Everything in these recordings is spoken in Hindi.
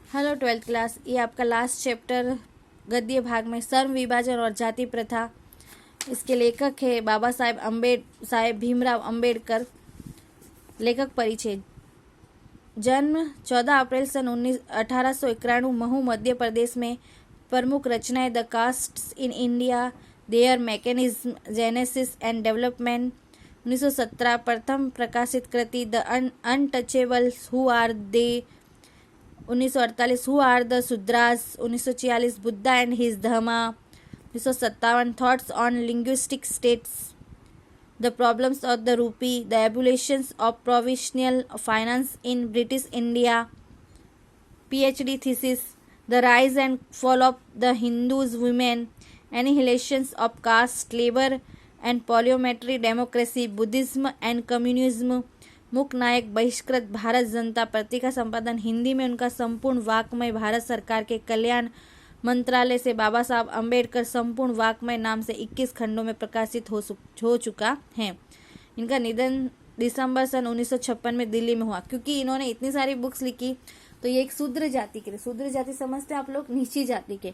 Hello 12th class. ये आपका लास्ट चैप्टर गद्य भाग में सर्व विभाजन और जाति प्रथा। इसके लेखक है बाबा साहेब भीमराव अंबेडकर। लेखक परिचय। जन्म 14 अप्रैल सन 1891 महू मध्य प्रदेश में। प्रमुख रचनाएं the castes in India, their mechanism, genesis and development 1917। प्रथम प्रकाशित कृति the untouchables, who are they 1948। Who are the Shudras 1946। Buddha and his Dharma 1957। Thoughts on linguistic states, the problems of the rupee, the evolutions of provincial finance in British India, PhD thesis. The rise and fall of the Hindus women, annihilations of caste, labour and parliamentary democracy, Buddhism and communism. मुख्य नायक बहिष्कृत भारत जनता। पत्रिका संपादन हिंदी में उनका संपूर्ण वाक्मय भारत सरकार के कल्याण मंत्रालय से बाबा साहब अम्बेडकर संपूर्ण वाक्मय नाम से 21 खंडों में प्रकाशित हो चुका है। इनका निधन दिसंबर सन 1956 में दिल्ली में हुआ। क्योंकि इन्होंने इतनी सारी बुक्स लिखी, तो ये एक शूद्र जाति के लिए, शूद्र जाति समझते हैं आप लोग, नीची जाति के,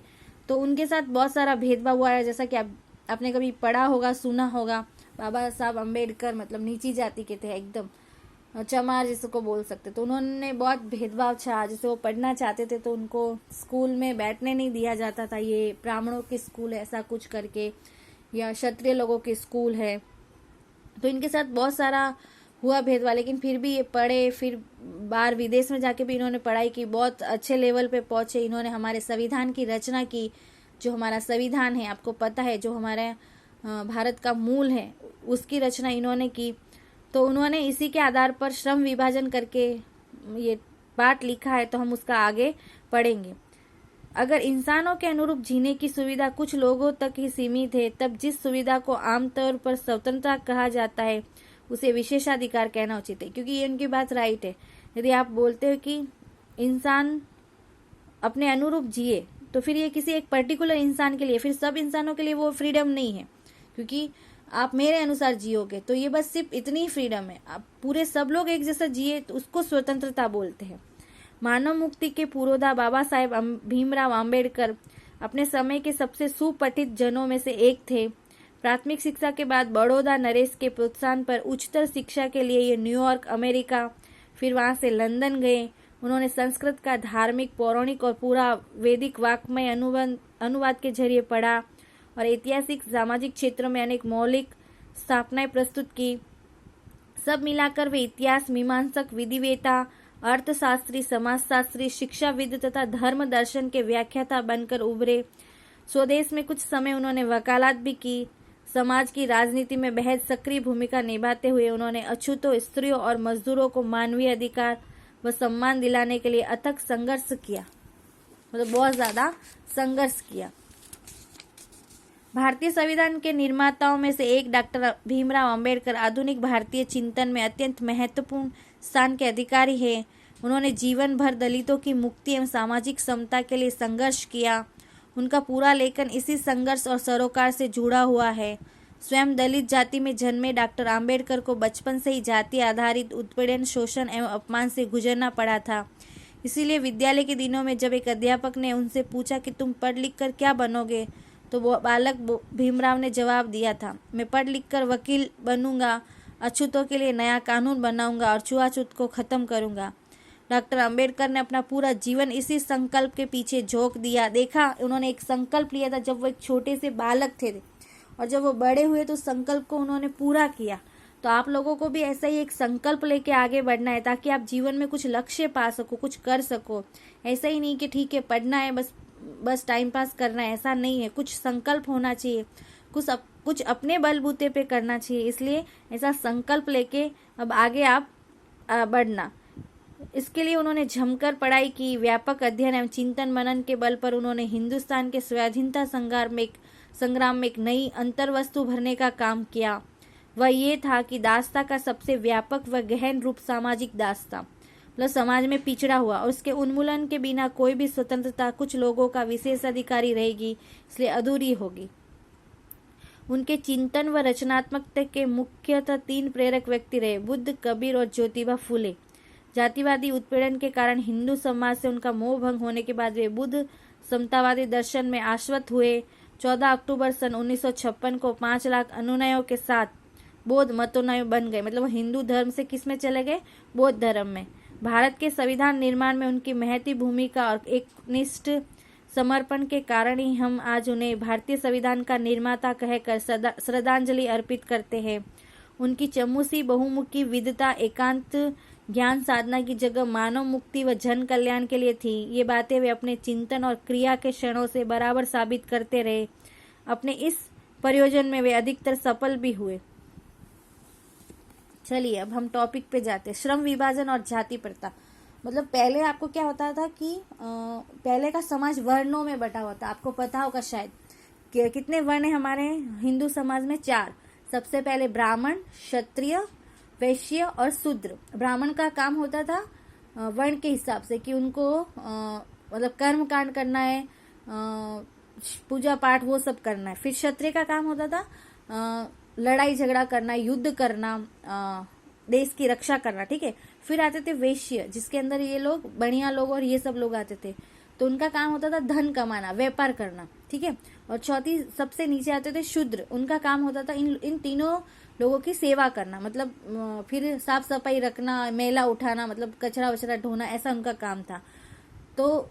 तो उनके साथ बहुत सारा भेदभाव हुआ है। जैसा कि आपने कभी पढ़ा होगा, सुना होगा, बाबा साहब अम्बेडकर मतलब नीची जाति के थे, एकदम चमार जिसको बोल सकते। तो उन्होंने बहुत भेदभाव छा, जैसे वो पढ़ना चाहते थे तो उनको स्कूल में बैठने नहीं दिया जाता था, ये ब्राह्मणों के स्कूल है ऐसा कुछ करके, या क्षत्रिय लोगों के स्कूल है। तो इनके साथ बहुत सारा हुआ भेदभाव, लेकिन फिर भी ये पढ़े, फिर बाहर विदेश में जाके भी इन्होंने पढ़ाई की, बहुत अच्छे लेवल पे पहुंचे। इन्होंने हमारे संविधान की रचना की। जो हमारा संविधान है आपको पता है, जो हमारे भारत का मूल है, उसकी रचना इन्होंने की। तो उन्होंने इसी के आधार पर श्रम विभाजन करके ये पाठ लिखा है, तो हम उसका आगे पढ़ेंगे। अगर इंसानों के अनुरूप जीने की सुविधा कुछ लोगों तक ही सीमित है, तब जिस सुविधा को आमतौर पर स्वतंत्रता कहा जाता है उसे विशेषाधिकार कहना उचित है। क्योंकि ये उनकी बात राइट है। यदि आप बोलते हो कि इंसान अपने अनुरूप जिए, तो फिर ये किसी एक पर्टिकुलर इंसान के लिए, फिर सब इंसानों के लिए वो फ्रीडम नहीं है। क्योंकि आप मेरे अनुसार जियोगे तो ये बस सिर्फ इतनी फ्रीडम है। आप पूरे सब लोग एक जैसा जिए तो उसको स्वतंत्रता बोलते हैं। मानव मुक्ति के पुरोधा बाबा साहेब भीमराव अंबेडकर अपने समय के सबसे सुपठित जनों में से एक थे। प्राथमिक शिक्षा के बाद बड़ौदा नरेश के प्रोत्साहन पर उच्चतर शिक्षा के लिए ये न्यूयॉर्क, अमेरिका, फिर वहां से लंदन गए। उन्होंने संस्कृत का धार्मिक, पौराणिक और पूरा वैदिक वाक्मय अनुवाद के जरिए पढ़ा और ऐतिहासिक, सामाजिक क्षेत्रों में अनेक मौलिक स्थापनाएं प्रस्तुत की। सब मिलाकर वे इतिहास मीमांसक, विधिवेता, अर्थशास्त्री, समाजशास्त्री, शिक्षाविद तथा धर्म दर्शन के व्याख्याता बनकर उभरे। स्वदेश में कुछ समय उन्होंने वकालत भी की। समाज की राजनीति में बेहद सक्रिय भूमिका निभाते हुए उन्होंने अछूतों, स्त्रियों और मजदूरों को मानवीय अधिकार व सम्मान दिलाने के लिए अथक संघर्ष किया, मतलब बहुत ज्यादा संघर्ष किया। भारतीय संविधान के निर्माताओं में से एक डॉक्टर भीमराव अंबेडकर आधुनिक भारतीय चिंतन में अत्यंत महत्वपूर्ण स्थान के अधिकारी हैं। उन्होंने जीवन भर दलितों की मुक्ति एवं सामाजिक समता के लिए संघर्ष किया। उनका पूरा लेखन इसी संघर्ष और सरोकार से जुड़ा हुआ है। स्वयं दलित जाति में जन्मे डॉक्टर अंबेडकर को बचपन से ही जाति आधारित उत्पीड़न, शोषण एवं अपमान से गुजरना पड़ा था। इसीलिए विद्यालय के दिनों में जब एक अध्यापक ने उनसे पूछा कि तुम पढ़ लिख कर क्या बनोगे, तो वो बालक भीमराव ने जवाब दिया था, मैं पढ़ लिख कर वकील बनूंगा, अछूतों के लिए नया कानून बनाऊंगा और छुआछूत को खत्म करूंगा। डॉक्टर अंबेडकर ने अपना पूरा जीवन इसी संकल्प के पीछे झोंक दिया। देखा, उन्होंने एक संकल्प लिया था जब वो एक छोटे से बालक थे, और जब वो बड़े हुए तो संकल्प को उन्होंने पूरा किया। तो आप लोगों को भी ऐसा ही एक संकल्प लेके आगे बढ़ना है, ताकि आप जीवन में कुछ लक्ष्य पा सको, कुछ कर सको। ऐसा ही नहीं कि ठीक है पढ़ना है, बस टाइम पास करना है, ऐसा नहीं है। कुछ संकल्प होना चाहिए, कुछ अपने बलबूते पे करना चाहिए। इसलिए ऐसा संकल्प लेके अब आगे आप बढ़ना। इसके लिए उन्होंने जमकर पढ़ाई की। व्यापक अध्ययन एवं चिंतन मनन के बल पर उन्होंने हिंदुस्तान के स्वाधीनता संग्राम में एक नई अंतर्वस्तु भरने का काम किया। वह ये था कि दास्ता का सबसे व्यापक व गहन रूप सामाजिक दास्ता, मतलब समाज में पिछड़ा हुआ, और उसके उन्मूलन के बिना कोई भी स्वतंत्रता कुछ लोगों का विशेष अधिकारी रहेगी, इसलिए अधूरी होगी। उनके चिंतन व रचनात्मकता के मुख्यतः 3 प्रेरक व्यक्ति रहे, बुद्ध, कबीर और ज्योतिबा फुले। जातिवादी उत्पीड़न के कारण हिंदू समाज से उनका मोह भंग होने के बाद वे बुद्ध समतावादी दर्शन में आश्वस्त हुए। 14 अक्टूबर सन 1956 को 5 लाख अनुयायियों के साथ बौद्ध मतोन्यायी बन गए। मतलब वो हिंदू धर्म से किस में चले गए? बौद्ध धर्म में। भारत के संविधान निर्माण में उनकी महती भूमिका और एकनिष्ठ समर्पण के कारण ही हम आज उन्हें भारतीय संविधान का निर्माता कहकर श्रद्धांजलि अर्पित करते हैं। उनकी चमूसी बहुमुखी विद्वता एकांत ज्ञान साधना की जगह मानव मुक्ति व जन कल्याण के लिए थी। ये बातें वे अपने चिंतन और क्रिया के क्षणों से बराबर साबित करते रहे। अपने इस प्रयोजन में वे अधिकतर सफल भी हुए। चलिए अब हम टॉपिक पे जाते हैं, श्रम विभाजन और जाति प्रथा। मतलब पहले आपको क्या होता था कि पहले का समाज वर्णों में बटा हुआ था। आपको पता होगा शायद कि कितने वर्ण है हमारे हिंदू समाज में? 4। सबसे पहले ब्राह्मण, क्षत्रिय, वैश्य और शूद्र। ब्राह्मण का काम होता था वर्ण के हिसाब से कि उनको मतलब कर्म कांड करना है, पूजा पाठ वो सब करना है। फिर क्षत्रिय का काम होता था लड़ाई झगड़ा करना, युद्ध करना, देश की रक्षा करना, ठीक है। फिर आते थे वैश्य, जिसके अंदर ये लोग बढ़िया लोग और ये सब लोग आते थे, तो उनका काम होता था धन कमाना, व्यापार करना, ठीक है। और चौथी सबसे नीचे आते थे शूद्र, उनका काम होता था इन तीनों लोगों की सेवा करना, मतलब फिर साफ सफाई रखना, मैला उठाना, मतलब कचरा वचरा ढोना, ऐसा उनका काम था। तो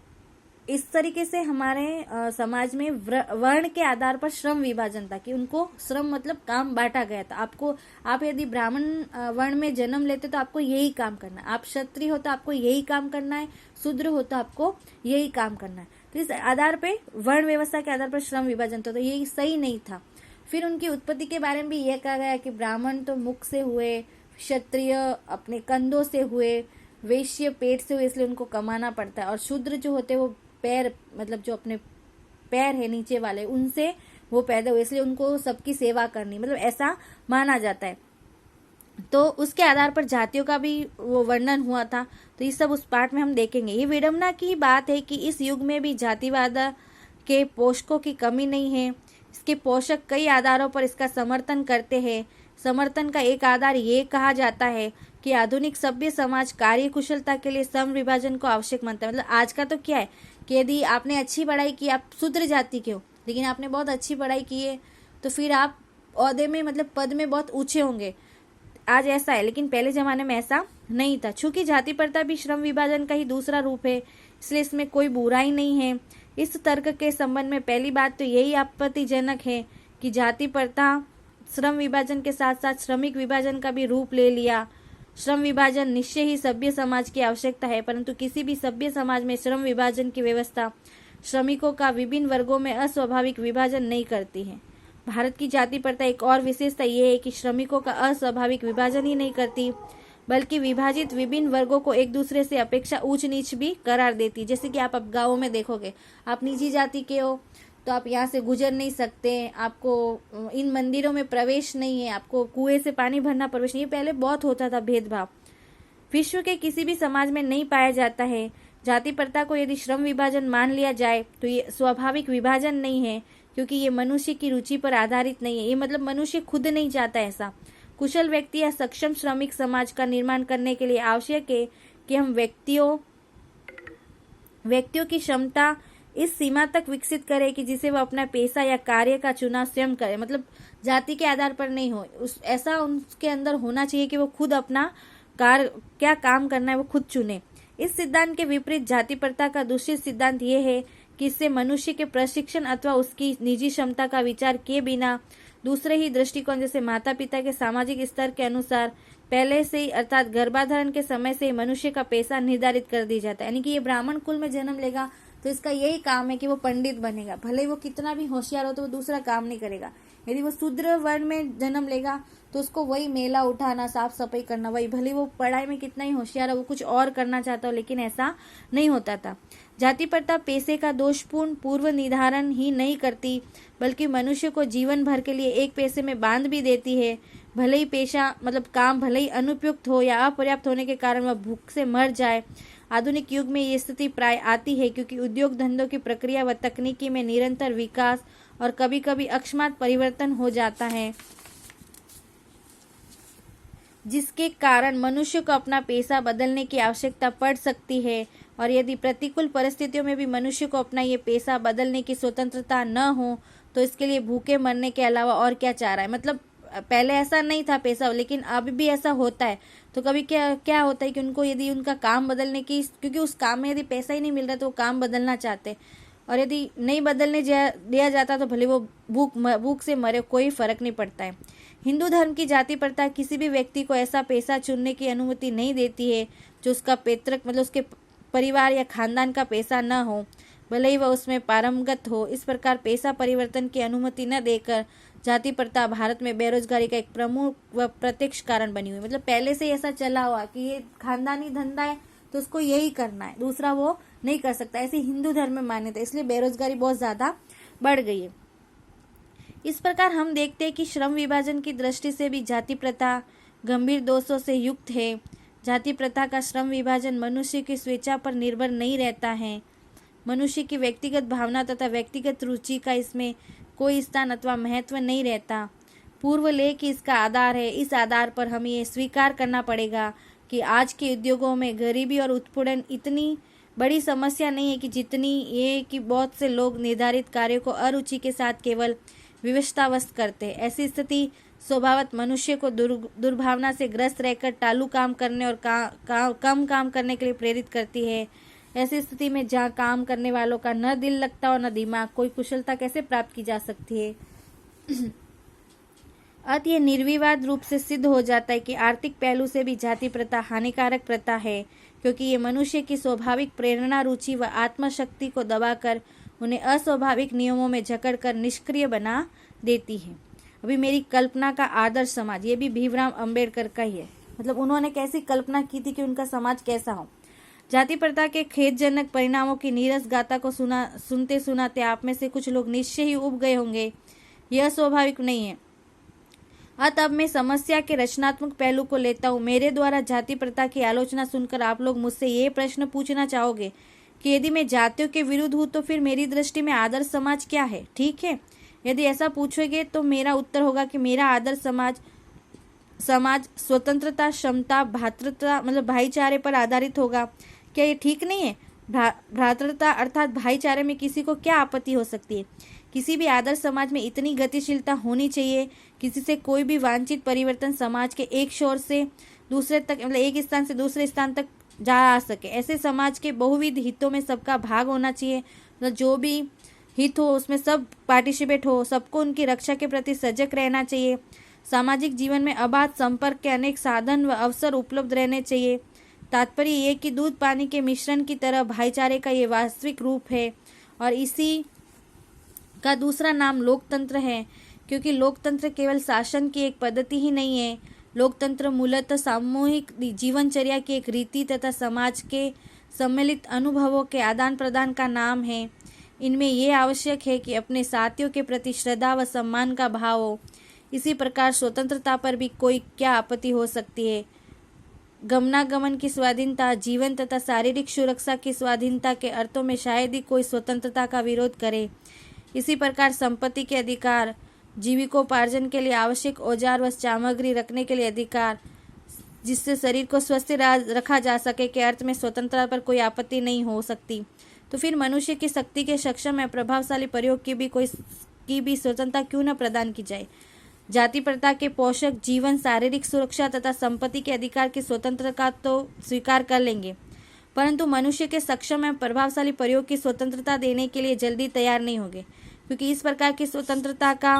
इस तरीके से हमारे समाज में वर्ण के आधार पर श्रम विभाजन था कि उनको श्रम मतलब काम बांटा गया था। आप यदि ब्राह्मण वर्ण में जन्म लेते तो आपको यही काम करना है, आप क्षत्रिय हो तो आपको यही काम करना है, शूद्र हो तो आपको यही काम करना है। तो इस आधार पे वर्ण व्यवस्था के आधार पर श्रम विभाजन था, तो ये सही नहीं था। फिर उनकी उत्पत्ति के बारे में भी यह कहा गया कि ब्राह्मण तो मुख से हुए, क्षत्रिय अपने कंधों से हुए, वैश्य पेट से हुए, इसलिए उनको कमाना पड़ता है, और शूद्र जो होते वो पैर, मतलब जो अपने पैर है नीचे वाले, उनसे वो पैदा हुए, इसलिए उनको सबकी सेवा करनी, मतलब ऐसा माना जाता है। तो उसके आधार पर जातियों का भी वो वर्णन हुआ था। तो ये सब उस पार्ट में हम देखेंगे। ये विडंबना की बात है कि इस युग में भी जातिवाद के पोषकों की कमी नहीं है। इसके पोषक कई आधारों पर इसका समर्थन करते हैं। समर्थन का एक आधार ये कहा जाता है कि आधुनिक सभ्य समाज कार्य कुशलता के लिए श्रम विभाजन को आवश्यक मानता है। मतलब आज का तो क्या है कि यदि आपने अच्छी पढ़ाई की, आप शूद्र जाति के हो, लेकिन आपने बहुत अच्छी पढ़ाई की है, तो फिर आप ओहदे में, मतलब पद में बहुत ऊंचे होंगे। आज ऐसा है, लेकिन पहले जमाने में ऐसा नहीं था। चूंकि जाति प्रथा भी श्रम विभाजन का ही दूसरा रूप है, इसलिए इसमें कोई बुराई नहीं है। इस तर्क के संबंध में पहली बात तो यही आपत्तिजनक है कि जाति प्रथा श्रम विभाजन के साथ साथ श्रमिक विभाजन का भी रूप ले लिया। श्रम विभाजन निश्चय ही सभ्य समाज की आवश्यकता है, परंतु किसी भी सभ्य समाज में श्रम विभाजन की व्यवस्था श्रमिकों का विभिन्न वर्गों में अस्वाभाविक विभाजन नहीं करती है। भारत की जाति प्रथा एक और विशेषता यह है कि श्रमिकों का अस्वाभाविक विभाजन ही नहीं करती, बल्कि विभाजित विभिन्न वर्गों को एक दूसरे से अपेक्षा ऊंच नीच भी करार देती। जैसे कि आप अब गाँवों में देखोगे, आप निजी जाति के हो तो आप यहाँ से गुजर नहीं सकते, आपको इन मंदिरों में प्रवेश नहीं है, आपको कुएं से पानी भरना प्रवेश नहीं है। पहले बहुत होता था भेदभाव, विश्व के किसी भी समाज में नहीं पाया जाता है। जाति प्रथा को यदि श्रम विभाजन मान लिया जाए तो ये स्वाभाविक विभाजन नहीं है, क्योंकि ये मनुष्य की रुचि पर आधारित नहीं है। ये मतलब मनुष्य खुद नहीं चाहता ऐसा। कुशल व्यक्ति या सक्षम श्रमिक समाज का निर्माण करने के लिए आवश्यक है कि हम व्यक्तियों की क्षमता इस सीमा तक विकसित करे कि जिसे वो अपना पेशा या कार्य का चुनाव स्वयं करे। मतलब जाति के आधार पर नहीं हो, ऐसा उनके अंदर होना चाहिए कि वो खुद अपना क्या काम करना है वो खुद चुने। इस सिद्धांत के विपरीत जाति प्रथा का दूसरी सिद्धांत ये है कि इससे मनुष्य के प्रशिक्षण अथवा उसकी निजी क्षमता का विचार किए बिना दूसरे ही दृष्टिकोण, जैसे माता पिता के सामाजिक स्तर के अनुसार पहले से ही, अर्थात गर्भाधारण के समय से ही मनुष्य का पेशा निर्धारित कर दी जाता है। यानी कि ये ब्राह्मण कुल में जन्म लेगा तो इसका यही काम है कि वो पंडित बनेगा, भले वो कितना भी होशियार हो तो वो दूसरा काम नहीं करेगा। यदि वो शूद्र वर्ण में जन्म लेगा तो उसको वही मेला उठाना, साफ सफाई करना, वही, भले वो पढ़ाई में कितना ही होशियार है, वो कुछ और करना चाहता हो, लेकिन ऐसा नहीं होता था। जाति प्रथा पेशे का दोषपूर्ण पूर्व निर्धारण ही नहीं करती, बल्कि मनुष्य को जीवन भर के लिए एक पेशे में बांध भी देती है। भले ही पेशा मतलब काम भले ही अनुपयुक्त हो या अपर्याप्त होने के कारण वह भूख से मर जाए। आधुनिक युग में ये स्थिति प्राय आती है क्योंकि उद्योग धंधों की प्रक्रिया व तकनीकी में निरंतर विकास और कभी कभी अकस्मात परिवर्तन हो जाता है। जिसके कारण मनुष्य को अपना पेशा बदलने की आवश्यकता पड़ सकती है, और यदि प्रतिकूल परिस्थितियों में भी मनुष्य को अपना ये पेशा बदलने की स्वतंत्रता न हो तो इसके लिए भूखे मरने के अलावा और क्या चाह रहा है। मतलब पहले ऐसा नहीं था पेशा, लेकिन अभी भी ऐसा होता है। तो कभी क्या क्या होता है कि उनको यदि उनका काम बदलने की, क्योंकि उस काम में यदि पैसा ही नहीं मिल रहा तो वो काम बदलना चाहते, और यदि नहीं बदलने दिया जाता तो भले वो भूख से मरे, कोई फर्क नहीं पड़ता है। हिंदू धर्म की जाति प्रथा किसी भी व्यक्ति को ऐसा पेशा चुनने की अनुमति नहीं देती है जो उसका पैतृक मतलब उसके परिवार या खानदान का पेशा न हो, भले ही वह उसमें पारंगत हो। इस प्रकार पेशा परिवर्तन की अनुमति न देकर जाति प्रथा भारत में बेरोजगारी का एक प्रमुख व प्रत्यक्ष कारण बनी हुई। मतलब पहले से ऐसा चला हुआ कि ये खानदानी धंधा है तो उसको यही करना है, दूसरा वो नहीं कर सकता, ऐसी हिंदू धर्म में मान्यता, इसलिए बेरोजगारी बहुत ज्यादा बढ़ गई है। इस प्रकार हम देखते हैं कि श्रम विभाजन की दृष्टि से भी जाति प्रथा गंभीर दोषों से युक्त है। जाति प्रथा का श्रम विभाजन मनुष्य की स्वेच्छा पर निर्भर नहीं रहता है। मनुष्य की व्यक्तिगत भावना तथा व्यक्तिगत रुचि का इसमें कोई स्थान अथवा महत्व नहीं रहता। पूर्व लेख इसका आधार है। इस आधार पर हमें ये स्वीकार करना पड़ेगा कि आज के उद्योगों में गरीबी और उत्पीड़न इतनी बड़ी समस्या नहीं है कि जितनी ये कि बहुत से लोग निर्धारित कार्यों को अरुचि के साथ केवल विवशतावश करते हैं। ऐसी स्थिति स्वभावतः मनुष्य को दुर्भावना से ग्रस्त रहकर टालू काम करने और कम काम करने के लिए प्रेरित करती है। ऐसी स्थिति में जहाँ काम करने वालों का न दिल लगता और न दिमाग, कोई कुशलता कैसे प्राप्त की जा सकती है। अतः यह निर्विवाद रूप से सिद्ध हो जाता है कि आर्थिक पहलू से भी जाति प्रथा हानिकारक प्रथा है, क्योंकि ये मनुष्य की स्वाभाविक प्रेरणा, रुचि व आत्मशक्ति को दबाकर उन्हें अस्वाभाविक नियमों में जकड़कर निष्क्रिय बना देती है। अभी मेरी कल्पना का आदर्श समाज, ये भी भीमराव अंबेडकर का ही है। मतलब उन्होंने कैसी कल्पना की थी कि उनका समाज कैसा हो। जाति प्रथा के खेदजनक परिणामों की नीरस गाथा को सुनते सुनाते आप में से कुछ लोग निश्चय ही उब गए होंगे। यह स्वाभाविक नहीं है। अब मैं समस्या के रचनात्मक पहलू को लेता हूँ। मेरे द्वारा जाति प्रथा की आलोचना सुनकर आप लोग मुझसे ये प्रश्न पूछना चाहोगे कि यदि मैं जातियों के विरुद्ध हूँ तो फिर मेरी दृष्टि में आदर्श समाज क्या है। ठीक है, यदि ऐसा पूछोगे तो मेरा उत्तर होगा कि मेरा आदर्श समाज स्वतंत्रता, क्षमता, भ्रातृता मतलब भाईचारे पर आधारित होगा। क्या ये ठीक नहीं है? भ्रातृता अर्थात भाईचारे में किसी को क्या आपत्ति हो सकती है? किसी भी आदर्श समाज में इतनी गतिशीलता होनी चाहिए किसी से कोई भी वांछित परिवर्तन समाज के एक छोर से दूसरे तक मतलब एक स्थान से दूसरे स्थान तक जा आ सके। ऐसे समाज के बहुविध हितों में सबका भाग होना चाहिए। मतलब जो भी हित हो उसमें सब पार्टिसिपेट हो, सबको उनकी रक्षा के प्रति सजग रहना चाहिए। सामाजिक जीवन में अबाध संपर्क के अनेक साधन व अवसर उपलब्ध रहने चाहिए। तात्पर्य ये कि दूध पानी के मिश्रण की तरह भाईचारे का ये वास्तविक रूप है, और इसी का दूसरा नाम लोकतंत्र है, क्योंकि लोकतंत्र केवल शासन की एक पद्धति ही नहीं है। लोकतंत्र मूलतः सामूहिक जीवनचर्या की एक रीति तथा समाज के सम्मिलित अनुभवों के आदान प्रदान का नाम है। इनमें यह आवश्यक है कि अपने साथियों के प्रति श्रद्धा व सम्मान का भाव हो। इसी प्रकार स्वतंत्रता पर भी कोई क्या आपत्ति हो सकती है। गमनागमन की स्वाधीनता, जीवन तथा शारीरिक सुरक्षा की स्वाधीनता के अर्थों में शायद ही कोई स्वतंत्रता का विरोध करे। इसी प्रकार संपत्ति के अधिकार, जीविकोपार्जन के लिए आवश्यक औजार व सामग्री रखने के लिए अधिकार, जिससे शरीर को स्वस्थ रखा जा सके के अर्थ में स्वतंत्रता पर कोई आपत्ति नहीं हो सकती। तो फिर मनुष्य की शक्ति के सक्षम एवं प्रभावशाली प्रयोग की भी स्वतंत्रता क्यों न प्रदान की जाए। जाति प्रथा के पोषक जीवन, शारीरिक सुरक्षा तथा संपत्ति के अधिकार की स्वतंत्रता तो स्वीकार कर लेंगे, परंतु मनुष्य के सक्षम एवं प्रभावशाली प्रयोग की स्वतंत्रता देने के लिए जल्दी तैयार नहीं होंगे, क्योंकि इस प्रकार की स्वतंत्रता का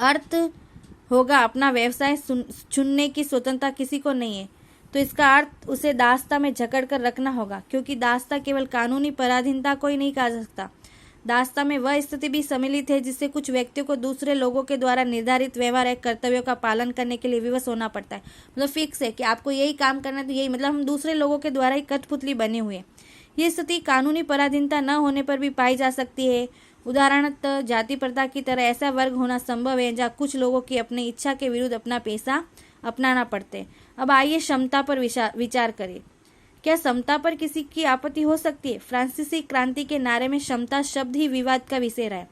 अर्थ होगा अपना व्यवसाय चुनने की स्वतंत्रता किसी को नहीं है। तो इसका अर्थ उसे दासता में जकड़ कर रखना होगा, क्योंकि दासता केवल कानूनी पराधीनता को ही नहीं कहा जा सकता। दासता में वह स्थिति भी सम्मिलित है जिससे कुछ व्यक्तियों को दूसरे लोगों के द्वारा निर्धारित व्यवहार या कर्तव्यों का पालन करने के लिए विवश होना पड़ता है। मतलब फिक्स है कि आपको यही काम करना है, तो यही मतलब हम दूसरे लोगों के द्वारा ही कठपुतली बने हुए। ये स्थिति कानूनी पराधीनता न होने पर भी पाई जा सकती है। उदाहरणतः जाति प्रथा की तरह ऐसा वर्ग होना संभव है जहाँ कुछ लोगों की अपनी इच्छा के विरुद्ध अपना पेशा अपनाना पड़ते। अब आइए क्षमता पर विचार करें। क्या समता पर किसी की आपत्ति हो सकती है? फ्रांसीसी क्रांति के नारे में क्षमता शब्द ही विवाद का विषय रहा है।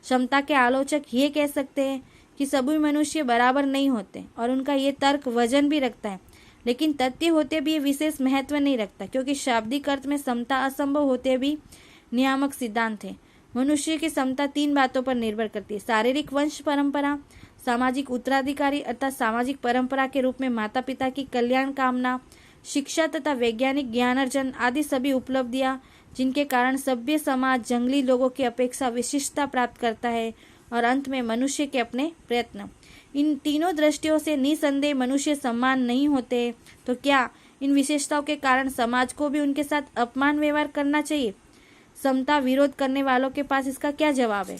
क्षमता के आलोचक ये कह सकते हैं कि सभी मनुष्य बराबर नहीं होते और उनका ये तर्क वजन भी रखता है, लेकिन तथ्य होते भी ये विशेष महत्व नहीं रखता, क्योंकि शाब्दिक अर्थ में समता असंभव होते भी नियामक सिद्धांत है। मनुष्य की समता 3 बातों पर निर्भर करती है: शारीरिक वंश परंपरा, सामाजिक उत्तराधिकारी अर्थात सामाजिक परंपरा के रूप में माता पिता की कल्याण कामना, शिक्षा तथा वैज्ञानिक ज्ञानार्जन आदि सभी उपलब्धियां जिनके कारण सभ्य समाज जंगली लोगों की अपेक्षा विशिष्टता प्राप्त करता है, और अंत में मनुष्य के अपने प्रयत्न। इन तीनों दृष्टियों से निसंदेह मनुष्य समान नहीं होते, तो क्या इन विशेषताओं के कारण समाज को भी उनके साथ अपमान व्यवहार करना चाहिए? समता विरोध करने वालों के पास इसका क्या जवाब है?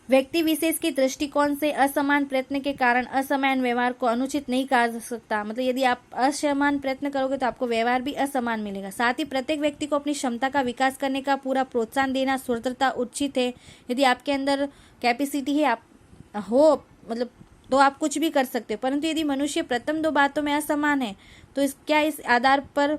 व्यक्ति विशेष के दृष्टिकोण से असमान प्रयत्न के कारण असमान व्यवहार को अनुचित नहीं कहा जा सकता। मतलब यदि आप असमान प्रयत्न करोगे तो आपको व्यवहार भी असमान मिलेगा। साथ ही प्रत्येक व्यक्ति को अपनी क्षमता का विकास करने का पूरा प्रोत्साहन देना स्वतंत्रता उचित है। यदि आपके अंदर कैपेसिटी है, आप हो मतलब तो आप कुछ भी कर सकते हो, परंतु यदि मनुष्य प्रथम 2 बातों में असमान है तो क्या इस आधार पर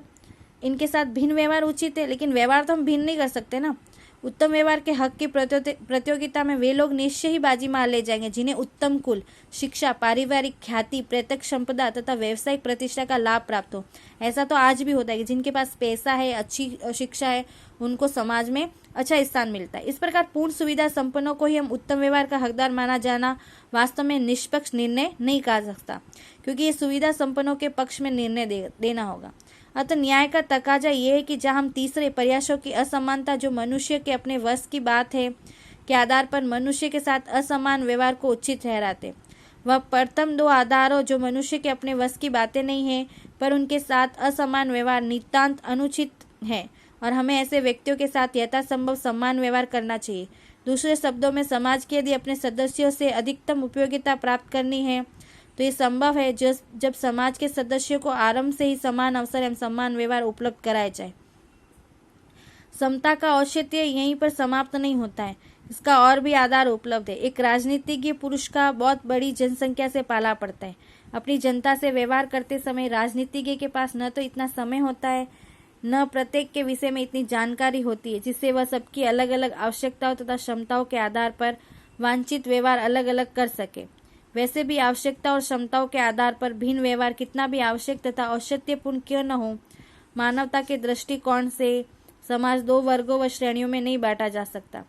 इनके साथ भिन्न व्यवहार उचित है? लेकिन व्यवहार तो हम भिन्न नहीं कर सकते ना। उत्तम व्यवहार के हक की प्रतियोगिता में वे लोग निश्चय ही बाजी मार ले जाएंगे जिन्हें उत्तम कुल, शिक्षा, पारिवारिक ख्याति, प्रत्यक्ष संपदा तथा व्यावसायिक प्रतिष्ठा का लाभ प्राप्त हो। ऐसा तो आज भी होता है कि जिनके पास पैसा है, अच्छी शिक्षा है, उनको समाज में अच्छा स्थान मिलता है। इस प्रकार पूर्ण सुविधा संपन्नों को ही हम उत्तम व्यवहार का हकदार माना जाना वास्तव में निष्पक्ष निर्णय नहीं कहा सकता, क्योंकि ये सुविधा संपन्नों के पक्ष में निर्णय देना होगा। अतः न्याय का तकाजा यह है कि जहां हम तीसरे प्रयासों की असमानता जो मनुष्य के अपने वश की बात है के आधार पर मनुष्य के साथ असमान व्यवहार को उचित ठहराते, वह प्रथम 2 आधारों जो मनुष्य के अपने वश की बातें नहीं है पर उनके साथ असमान व्यवहार नितांत अनुचित है, और हमें ऐसे व्यक्तियों के साथ यथासंभव समान व्यवहार करना चाहिए। दूसरे शब्दों में, समाज के यदि अपने सदस्यों से अधिकतम उपयोगिता प्राप्त करनी है तो ये संभव है जब समाज के सदस्यों को आरंभ से ही समान अवसर एवं समान व्यवहार उपलब्ध कराए जाए। समता का औचित्य यहीं पर समाप्त नहीं होता है, इसका और भी आधार उपलब्ध है। एक राजनीतिज्ञ पुरुष का बहुत बड़ी जनसंख्या से पाला पड़ता है। अपनी जनता से व्यवहार करते समय राजनीतिज्ञ के पास न तो इतना समय होता है, न प्रत्येक के विषय में इतनी जानकारी होती है जिससे वह सबकी अलग अलग आवश्यकताओं तथा क्षमताओं के आधार पर वांछित व्यवहार अलग अलग कर सके। वैसे भी आवश्यकता और क्षमताओं के आधार पर भिन्न व्यवहार कितना भी आवश्यक तथा औचित्यपूर्ण क्यों न हो, मानवता के दृष्टिकोण से समाज 2 वर्गों व श्रेणियों में नहीं बांटा जा सकता।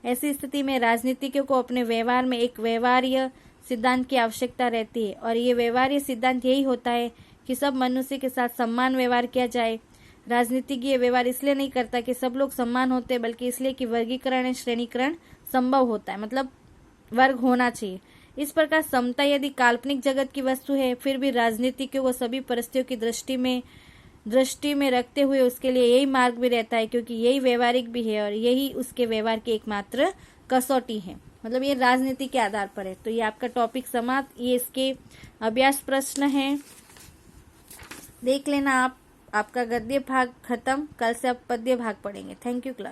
ऐसी स्थिति में राजनीतिज्ञों को अपने व्यवहार में एक व्यवहार्य सिद्धांत की आवश्यकता रहती है, और ये व्यवहार्य सिद्धांत यही होता है कि सब मनुष्य के साथ समान व्यवहार किया जाए। राजनीतिज्ञ व्यवहार इसलिए नहीं करता कि सब लोग समान होते, बल्कि इसलिए कि वर्गीकरण और श्रेणीकरण संभव होता है, मतलब वर्ग होना चाहिए। इस प्रकार समता यदि काल्पनिक जगत की वस्तु है, फिर भी राजनीतिज्ञों को सभी परिस्थितियों की दृष्टि में रखते हुए उसके लिए यही मार्ग भी रहता है, क्योंकि यही व्यवहारिक भी है और यही उसके व्यवहार की एकमात्र कसौटी है। मतलब ये राजनीति के आधार पर है। तो ये आपका टॉपिक समाप्त। ये इसके अभ्यास प्रश्न है, देख लेना आप। आपका गद्य भाग खत्म, कल से आप पद्य भाग पढ़ेंगे। Thank you class.